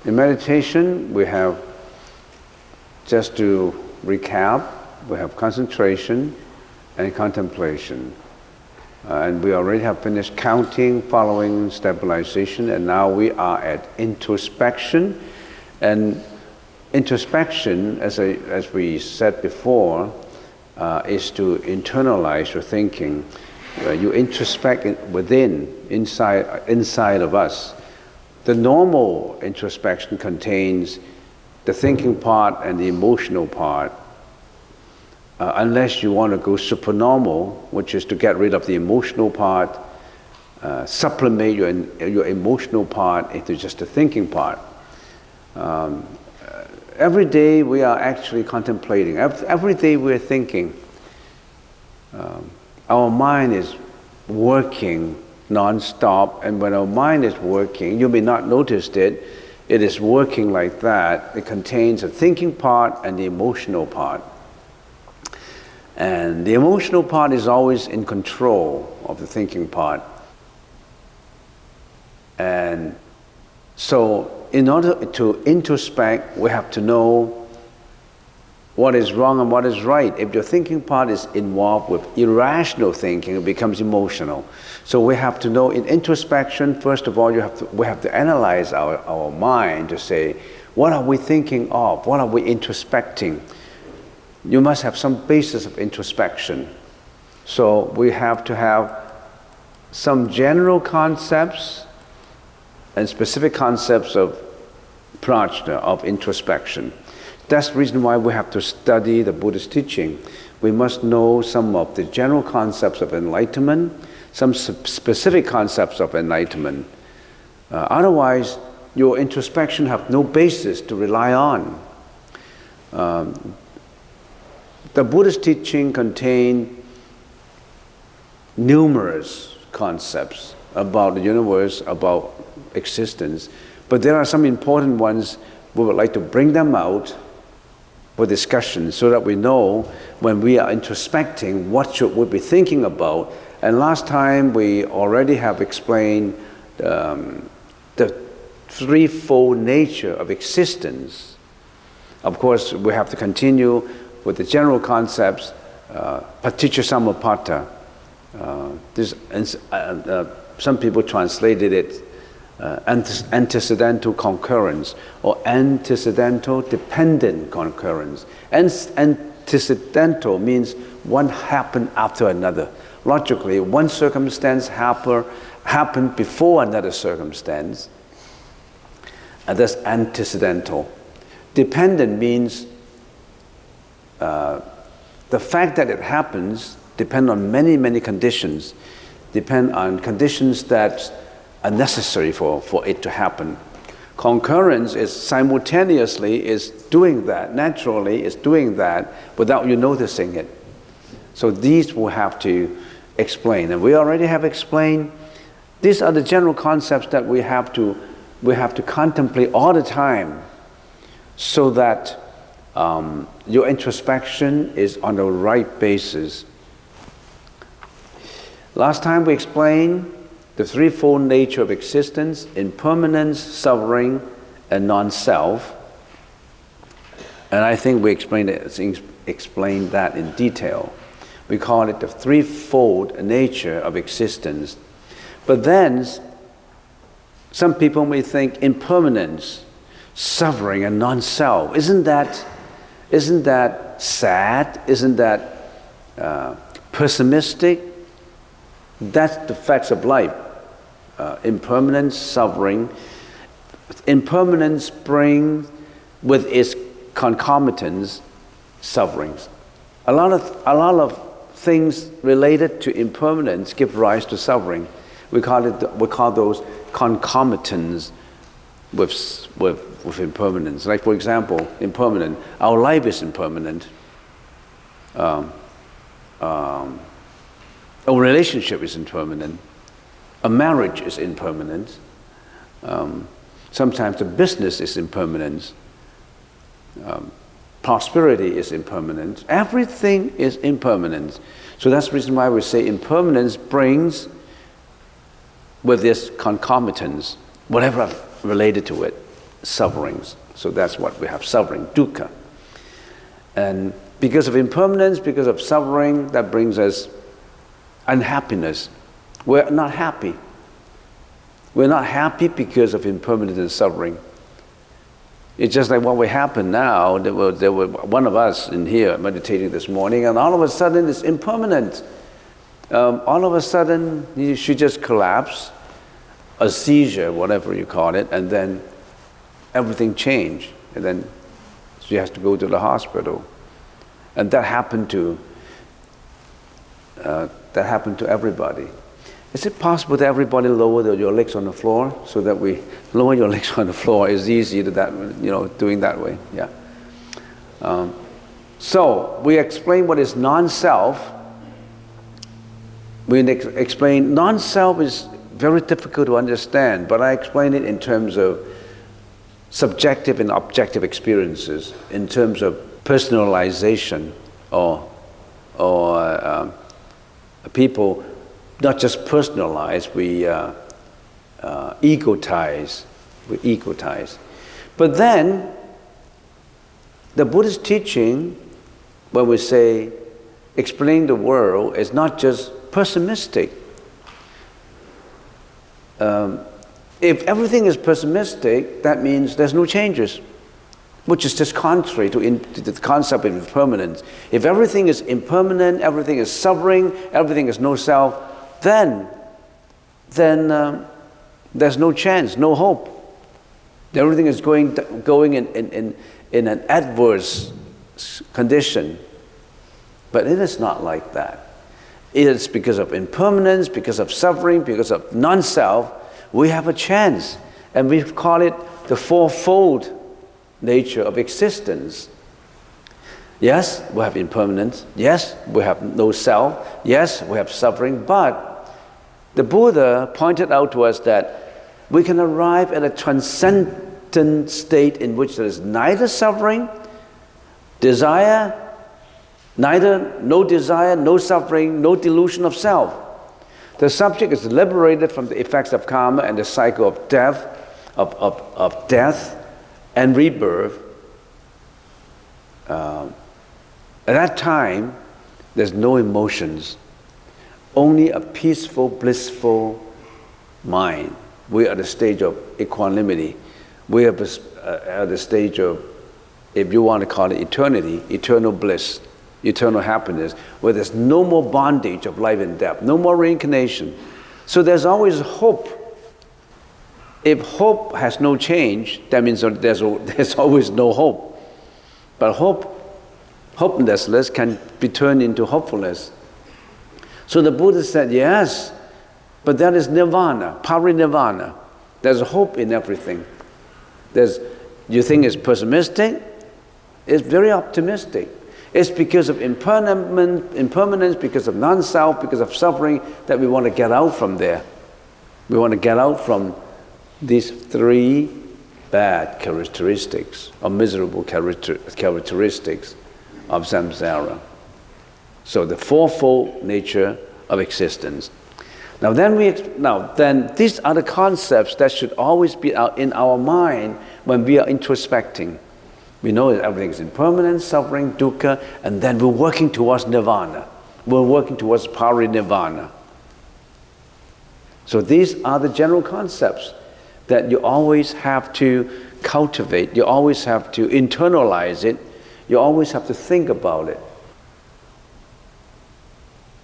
In meditation, we have, just to recap, we have concentration and contemplation. And we already have finished counting, following stabilization, and now we are at introspection. And introspection, as we said before, is to internalize your thinking. You introspect inside of us. The normal introspection contains the thinking part and the emotional part. Unless you want to go supernormal, which is to get rid of the emotional part, supplement your emotional part into just the thinking part. Every day we are actually contemplating. Every day we're thinking. Our mind is working non-stop, and when our mind is working, you may not notice it, it is working like that. It contains a thinking part and the emotional part. And the emotional part is always in control of the thinking part. And so in order to introspect, we have to know what is wrong and what is right. If your thinking part is involved with irrational thinking, it becomes emotional. So we have to know in introspection, first of all, we have to analyze our mind to say, what are we thinking of? What are we introspecting? You must have some basis of introspection. So we have to have some general concepts and specific concepts of prajna, of introspection. That's the reason why we have to study the Buddhist teaching. We must know some of the general concepts of enlightenment, some specific concepts of enlightenment. Otherwise, your introspection have no basis to rely on. The Buddhist teaching contains numerous concepts about the universe, about existence, but there are some important ones. We would like to bring them out for discussion so that we know when we are introspecting what should we be thinking about. And last time we already have explained the threefold nature of existence. Of course, we have to continue with the general concepts, paticca samuppada. Some people translated it antecedental concurrence or antecedental dependent concurrence. Antecedental means one happened after another. Logically, one circumstance happened before another circumstance, and that's antecedental. Dependent means the fact that it happens depends on many, many conditions, depend on conditions that are necessary for it to happen. Concurrence is simultaneously is doing that, naturally is doing that without you noticing it. So these we'll have to explain, and we already have explained. These are the general concepts that we have to contemplate all the time, so that your introspection is on the right basis. Last time we explained the threefold nature of existence: impermanence, suffering, and non-self. And I think we explained that in detail. We call it the threefold nature of existence. But then, some people may think impermanence, suffering, and non-self. Isn't that sad? Isn't that pessimistic? That's the facts of life. Impermanence, suffering. Impermanence brings with its concomitants sufferings. A lot of things related to impermanence give rise to suffering. We call those concomitants with impermanence. Like, for example, impermanent. Our life is impermanent. A relationship is impermanent. A marriage is impermanent. Sometimes the business is impermanent. Prosperity is impermanent. Everything is impermanent. So that's the reason why we say impermanence brings with this concomitants, whatever related to it. sufferings. So that's what we have, suffering, dukkha. And because of impermanence, because of suffering, that brings us unhappiness. We're not happy. We're not happy because of impermanence and suffering. It's just like what will happen now. There were one of us in here meditating this morning, and all of a sudden it's impermanent. All of a sudden she just collapsed, a seizure, whatever you call it, and then everything changed. And then she has to go to the hospital. And that happened to everybody. Is it possible that everybody lower your legs on the floor so that we lower your legs on the floor is easy to that, doing that way? Yeah. So we explain what is non-self. We explain non-self is very difficult to understand, but I explain it in terms of subjective and objective experiences, in terms of personalization, or people not just personalize, we egotize. But then, the Buddhist teaching, when we say explain the world, is not just pessimistic. If everything is pessimistic, that means there's no changes, which is just contrary to the concept of impermanence. If everything is impermanent, everything is suffering, everything is no self, then there's no chance, no hope. Everything is going in an adverse condition. But it is not like that. It is because of impermanence, because of suffering, because of non-self, we have a chance. And we call it the fourfold nature of existence. Yes, we have impermanence. Yes, we have no self. Yes, we have suffering. But the Buddha pointed out to us that we can arrive at a transcendent state in which there is neither suffering, desire, no desire, no suffering, no delusion of self. The subject is liberated from the effects of karma and the cycle of death, of death and rebirth. At that time, there's no emotions, only a peaceful, blissful mind. We are at the stage of equanimity. We are at the stage of, if you want to call it eternity, eternal bliss, eternal happiness, where there's no more bondage of life and death, no more reincarnation. So there's always hope. If hope has no change, that means there's always no hope. But hopelessness can be turned into hopefulness. So the Buddha said, yes, but that is nirvana, parinirvana. There's hope in everything. You think it's pessimistic? It's very optimistic. It's because of impermanence, because of non-self, because of suffering, that we want to get out from there. We want to get out from these three bad characteristics, or miserable characteristics of samsara. So the fourfold nature of existence. Now then these are the concepts that should always be in our mind when we are introspecting. We know that everything is impermanent, suffering, dukkha, and then we're working towards nirvana. We're working towards parinirvana. So these are the general concepts that you always have to cultivate. You always have to internalize it. You always have to think about it.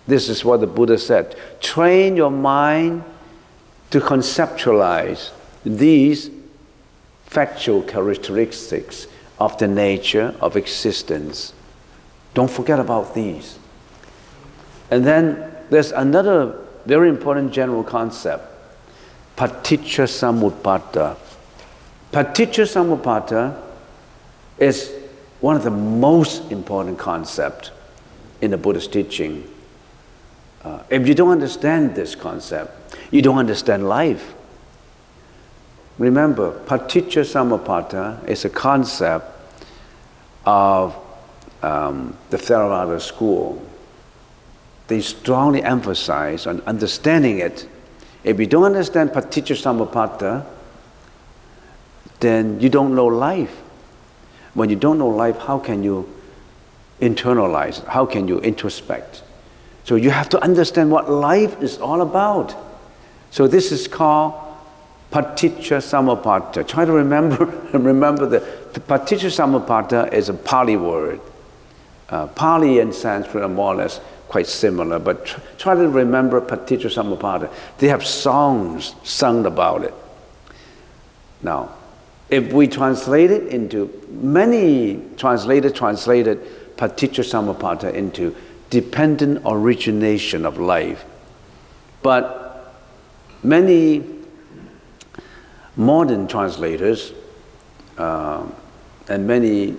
This is what the Buddha said. Train your mind to conceptualize these factual characteristics of the nature of existence. Don't forget about these. And then there's another very important general concept, paticca samuppada. Paticca samuppada is one of the most important concepts in the Buddhist teaching. If you don't understand this concept, you don't understand life. Remember, paticca samuppada is a concept of the Theravada school. They strongly emphasize on understanding it. If you don't understand paticca samuppada, then you don't know life. When you don't know life, how can you internalize it? How can you introspect? So you have to understand what life is all about. So this is called Paticca Samuppada. Try to remember the Paticca Samuppada is a Pali word. Pali and Sanskrit are more or less quite similar, but try to remember Paticca Samuppada. They have songs sung about it. Now, if we translate it into, many translators translated Paticca Samuppada into dependent origination of life. But many modern translators and many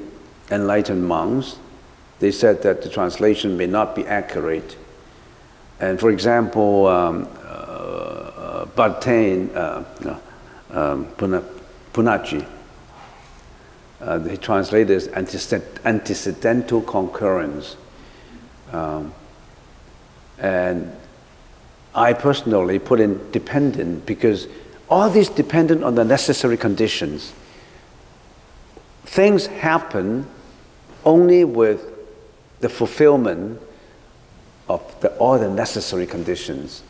enlightened monks, they said that the translation may not be accurate. And for example, Bhattain Punnaji, they translated as antecedental concurrence. And I personally put in dependent because all these dependent on the necessary conditions. Things happen only with the fulfillment of all the necessary conditions.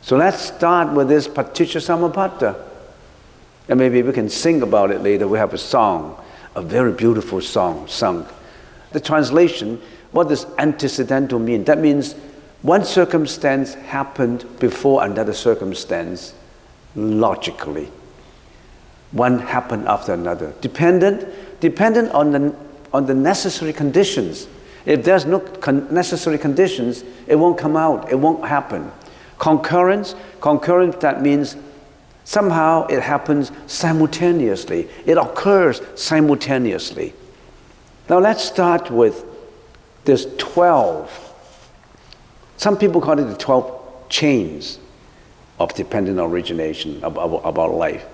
So let's start with this Paticca Samuppada. And maybe we can sing about it later. We have a song, a very beautiful song sung. The translation, what does antecedental mean? That means one circumstance happened before another circumstance, logically. One happened after another. Dependent on the necessary conditions. If there's no necessary conditions, it won't come out, it won't happen. Concurrence, that means somehow it happens simultaneously. It occurs simultaneously. Now let's start with this 12. Some people call it the 12 chains of dependent origination about life.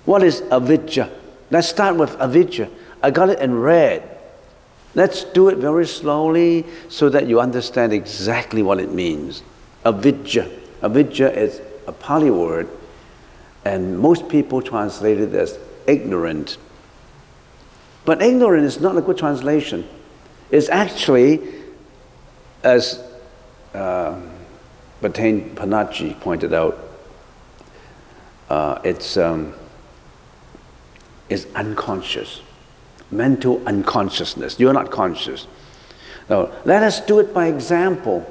What is avidya? Let's start with avidya. I got it in red. Let's do it very slowly so that you understand exactly what it means. Avidya. Avidya is a Pali word, and most people translate it as ignorant. But ignorant is not a good translation. It's actually, as Bhattain Punnaji pointed out, it's unconscious. Mental unconsciousness. You're not conscious. Now, let us do it by example.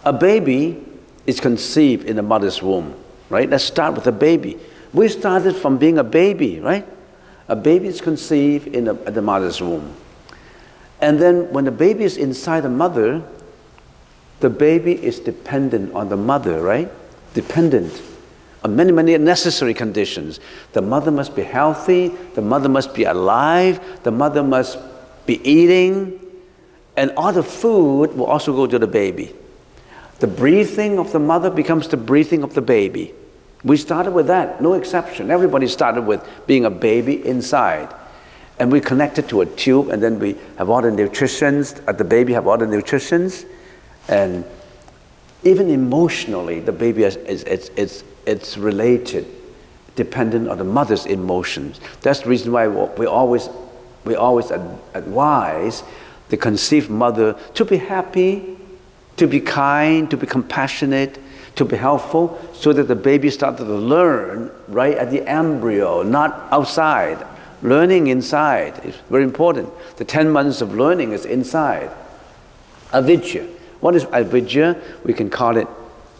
A baby is conceived in the mother's womb, right? Let's start with a baby. We started from being a baby, right? A baby is conceived in the mother's womb. And then when the baby is inside the mother, the baby is dependent on the mother, right? Dependent on many, many necessary conditions. The mother must be healthy, the mother must be alive, the mother must be eating, and all the food will also go to the baby. The breathing of the mother becomes the breathing of the baby. We started with that, no exception. Everybody started with being a baby inside. And we connected to a tube, and then we have all the nutritions, the baby have all the nutritions, and even emotionally, the baby it's related, dependent on the mother's emotions. That's the reason why we always advise the conceived mother to be happy, to be kind, to be compassionate, to be helpful, so that the baby starts to learn right at the embryo, not outside. Learning inside is very important. The 10 months of learning is inside. Avidya. What is avidya? We can call it,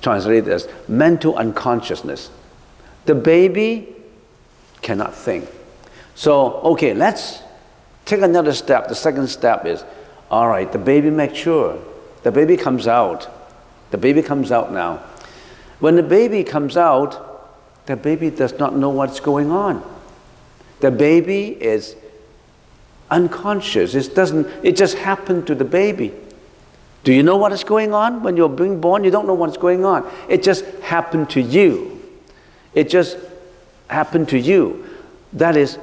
translate it as mental unconsciousness. The baby cannot think. So, okay, let's take another step. The second step is, all right, the baby matures. The baby comes out. The baby comes out now. When the baby comes out, the baby does not know what's going on. The baby is unconscious. It just happened to the baby. Do you know what is going on? When you're being born, you don't know what's going on. It just happened to you. It just happened to you. That is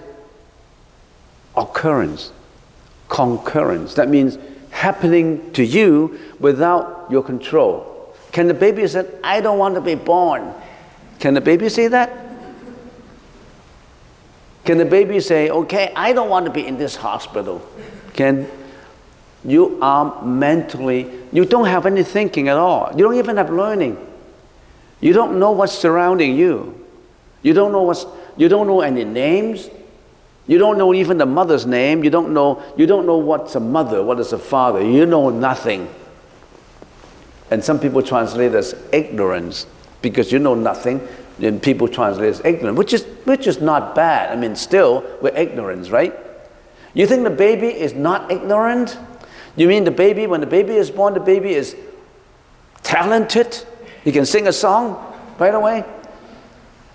occurrence, concurrence. That means happening to you without your control. Can the baby say, I don't want to be born? Can the baby say that? Can the baby say, okay, I don't want to be in this hospital? You are mentally, you don't have any thinking at all. You don't even have learning. You don't know what's surrounding you. You don't know any names. You don't know even the mother's name. You don't know what's a mother, what is a father. You know nothing. And some people translate as ignorance, because you know nothing. Then people translate as ignorant, which is not bad. I mean, still, we're ignorance, right? You think the baby is not ignorant? You mean the baby, when the baby is born, the baby is talented? He can sing a song right away?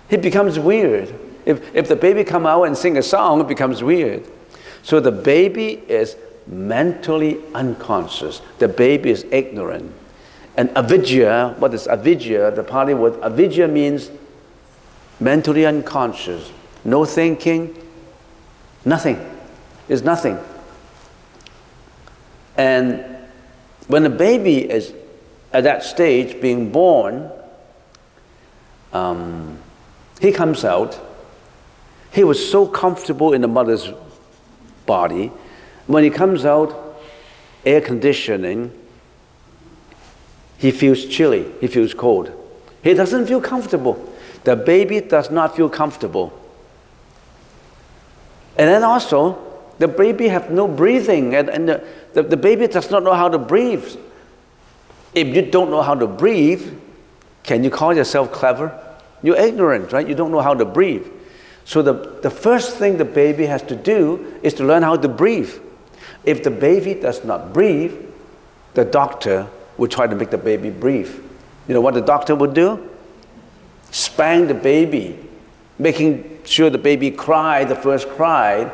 It becomes weird. If the baby come out and sing a song, it becomes weird. So the baby is mentally unconscious. The baby is ignorant. And avidya, what is avidya? The Pali word avidya means mentally unconscious. No thinking, nothing. It's nothing. And when the baby is at that stage, being born, he comes out. He was so comfortable in the mother's body. When he comes out, air conditioning, he feels chilly, he feels cold. He doesn't feel comfortable. The baby does not feel comfortable. And then also, the baby has no breathing, and the baby does not know how to breathe. If you don't know how to breathe, can you call yourself clever? You're ignorant, right? You don't know how to breathe. So the first thing the baby has to do is to learn how to breathe. If the baby does not breathe, the doctor will try to make the baby breathe. You know what the doctor would do? Spank the baby, making sure the baby cried, the first cried,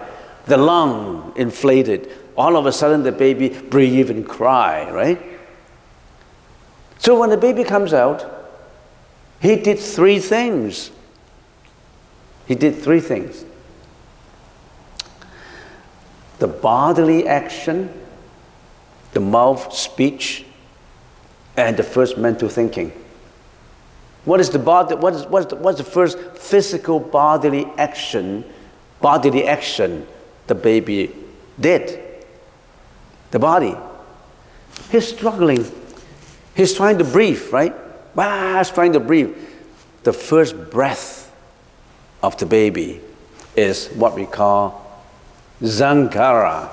the lung inflated. All of a sudden the baby breathe and cry, right? So when the baby comes out, he did three things. He did three things. The bodily action, the mouth speech, and the first mental thinking. What's the first physical bodily action the baby did? The body. He's struggling. He's trying to breathe, right? He's trying to breathe. The first breath of the baby is what we call Sankara.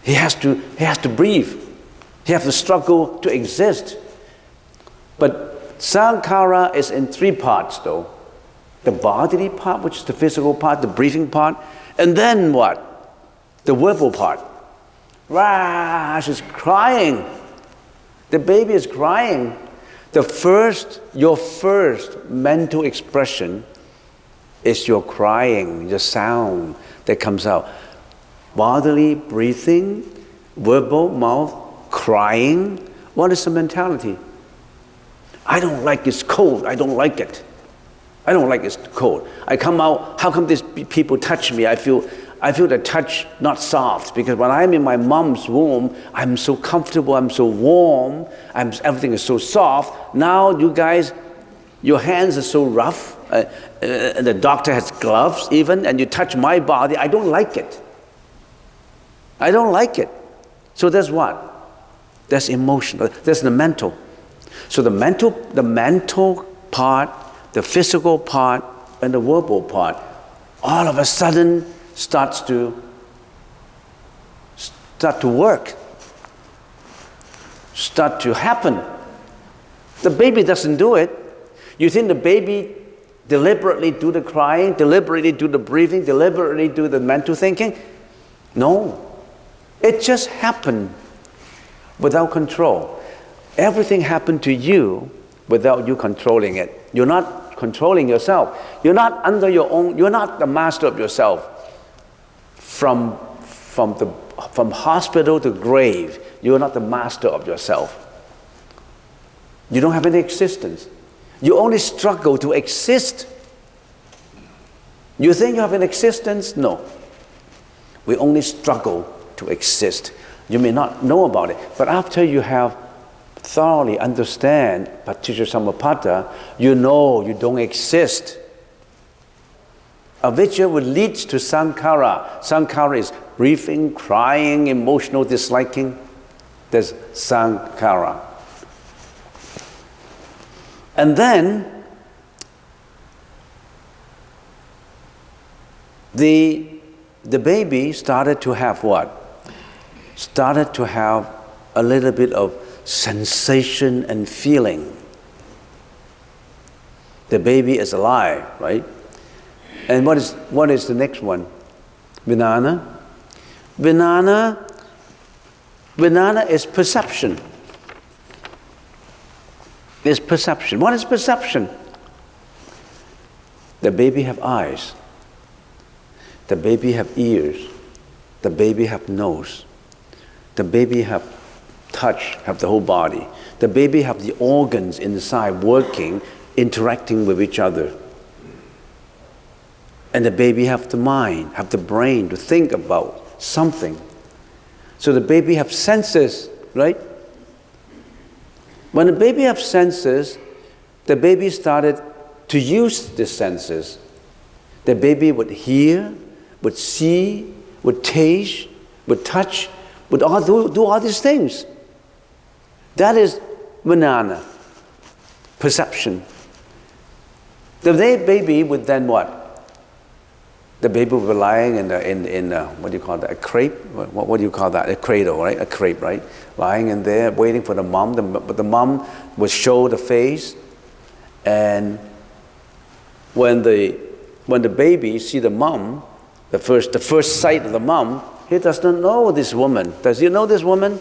He has to breathe. He has to struggle to exist. But Sankara is in three parts though. The bodily part, which is the physical part, the breathing part, and then what? The verbal part. She's crying. The baby is crying. Your first mental expression is your crying, the sound that comes out. Bodily breathing, verbal, mouth, crying. What is the mentality? I don't like it's cold. I don't like it. I don't like it's cold. I come out, how come these people touch me? I feel the touch not soft, because when I'm in my mom's womb, I'm so comfortable, I'm so warm, everything is so soft. Now you guys, your hands are so rough, and the doctor has gloves even, and you touch my body, I don't like it. I don't like it. So that's what? That's emotional, that's the mental. So the mental part, the physical part, and the verbal part, all of a sudden start to work, start to happen. The baby doesn't do it. You think the baby deliberately do the crying, deliberately do the breathing, deliberately do the mental thinking? No. It just happened without control. Everything happened to you without you controlling it. You're not controlling yourself. You're not under your own, you're not the master of yourself. From hospital to grave, you're not the master of yourself. You don't have any existence. You only struggle to exist. You think you have an existence? No. We only struggle to exist. You may not know about it, but after you have thoroughly understand Paticca Samuppada, you know you don't exist. Avijja would lead to sankhara. Sankhara is grieving, crying, emotional disliking. There's sankhara. And then the baby started to have what? Started to have a little bit of sensation and feeling. The baby is alive, right? And what is the next one? Vijnana. Vijnana is perception. It's perception. What is perception? The baby have eyes. The baby have ears. The baby have nose. The baby have touch, have the whole body. The baby have the organs inside working, interacting with each other. And the baby have the mind, have the brain to think about something. So the baby have senses, right? When the baby have senses, the baby started to use the senses. The baby would hear, would see, would taste, would touch, would do all these things. That is vijnana, perception. The baby would then what? The baby would be lying in what do you call that? A crepe? What do you call that? A cradle, right? A crepe, right? Lying in there, waiting for the mom. But the mom would show the face, and when the baby see the mom, the first sight of the mom, he does not know this woman. Does he know this woman?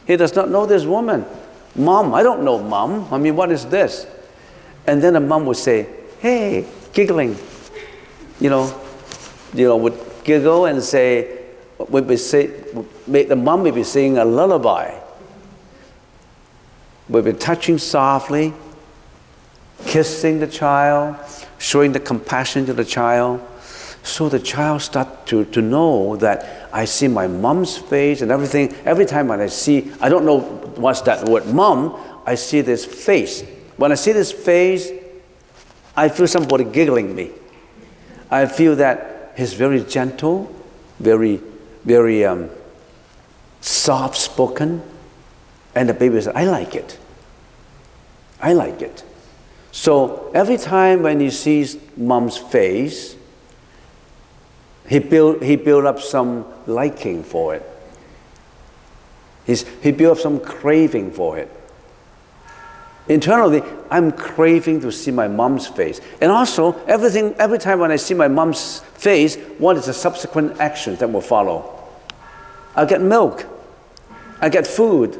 He does not know this woman. Mom, I don't know mom. I mean, what is this? And then the mom would say, hey, giggling, would giggle and say, the mom would be singing a lullaby. Would be touching softly, kissing the child, showing the compassion to the child. So the child starts to know that I see my mom's face and everything. Every time when I don't know what's that word, mom, I see this face. When I see this face, I feel somebody giggling me. I feel that he's very gentle, very, very soft-spoken. And the baby says, I like it. I like it. So every time when he sees mom's face, he built up some liking for it. He built up some craving for it. Internally, I'm craving to see my mom's face. And also, every time when I see my mom's face, what is the subsequent actions that will follow? I get milk. I get food.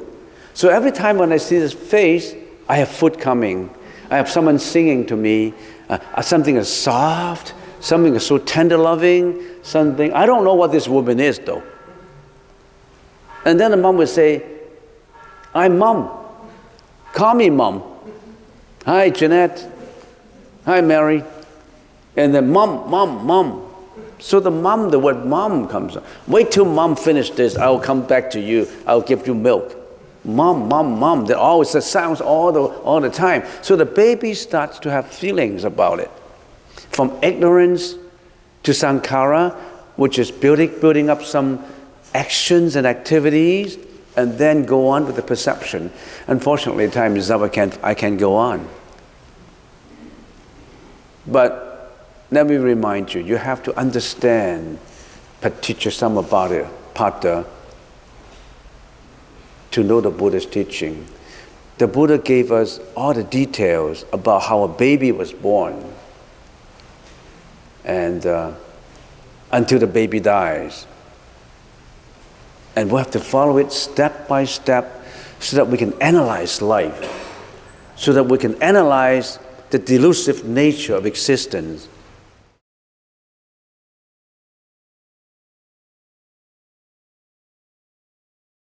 So every time when I see this face, I have food coming. I have someone singing to me. Something is soft. Something is so tender loving. Something, I don't know what this woman is though. And then the mom would say, I'm mom. Call me mom. Hi, Jeanette. Hi, Mary. And then mom. So the word mom comes up. Wait till mom finish this. I'll come back to you. I'll give you milk. Mom. That always sounds all the time. So the baby starts to have feelings about it. From ignorance to sankhara, which is building up some actions and activities, and then go on with the perception. Unfortunately, time is up. I can't go on. But let me remind you, you have to understand Paticcasamuppada to know the Buddha's teaching. The Buddha gave us all the details about how a baby was born, and until the baby dies. And we'll have to follow it step by step so that we can analyze life, so that we can analyze the delusive nature of existence,